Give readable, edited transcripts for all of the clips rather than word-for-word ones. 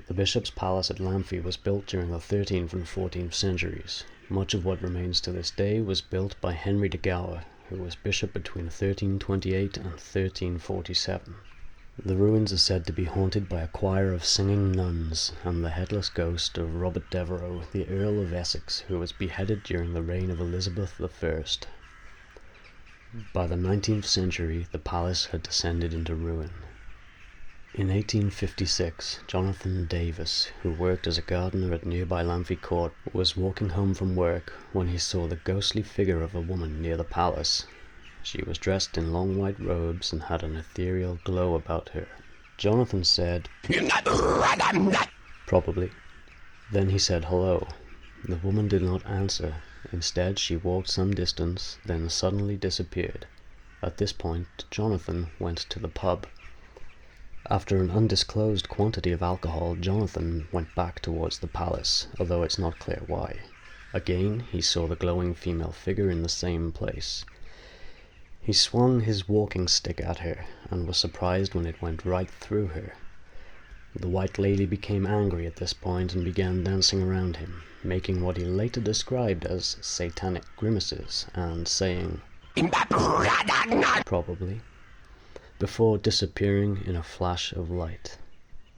The bishop's palace at Lamphey was built during the 13th and 14th centuries. Much of what remains to this day was built by Henry de Gower, who was bishop between 1328 and 1347. The ruins are said to be haunted by a choir of singing nuns and the headless ghost of Robert Devereux, the Earl of Essex, who was beheaded during the reign of Elizabeth I. By the 19th century, the palace had descended into ruin. In 1856, Jonathan Davis, who worked as a gardener at nearby Lamphey Court, was walking home from work when he saw the ghostly figure of a woman near the palace. She was dressed in long white robes and had an ethereal glow about her. Jonathan said, "Probably." Then he said hello. The woman did not answer. Instead, she walked some distance, then suddenly disappeared. At this point, Jonathan went to the pub. After an undisclosed quantity of alcohol, Jonathan went back towards the palace, although it's not clear why. Again, he saw the glowing female figure in the same place. He swung his walking stick at her, and was surprised when it went right through her. The white lady became angry at this point and began dancing around him, making what he later described as satanic grimaces, and saying, "Probably," before disappearing in a flash of light.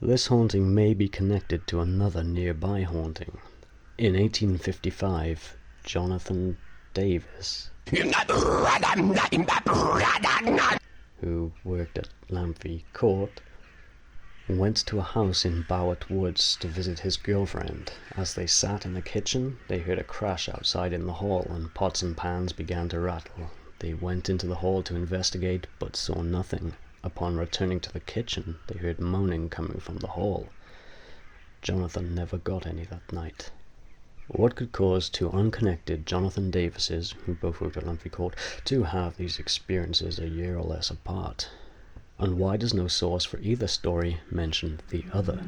This haunting may be connected to another nearby haunting. In 1855, Jonathan Davis, who worked at Lamphey Court, went to a house in Bowett Woods to visit his girlfriend. As they sat in the kitchen, they heard a crash outside in the hall, and pots and pans began to rattle. They went into the hall to investigate, but saw nothing. Upon returning to the kitchen, they heard moaning coming from the hall. Jonathan never got any that night. What could cause two unconnected Jonathan Davises, who both worked at Lamphey Court, to have these experiences a year or less apart? And why does no source for either story mention the other?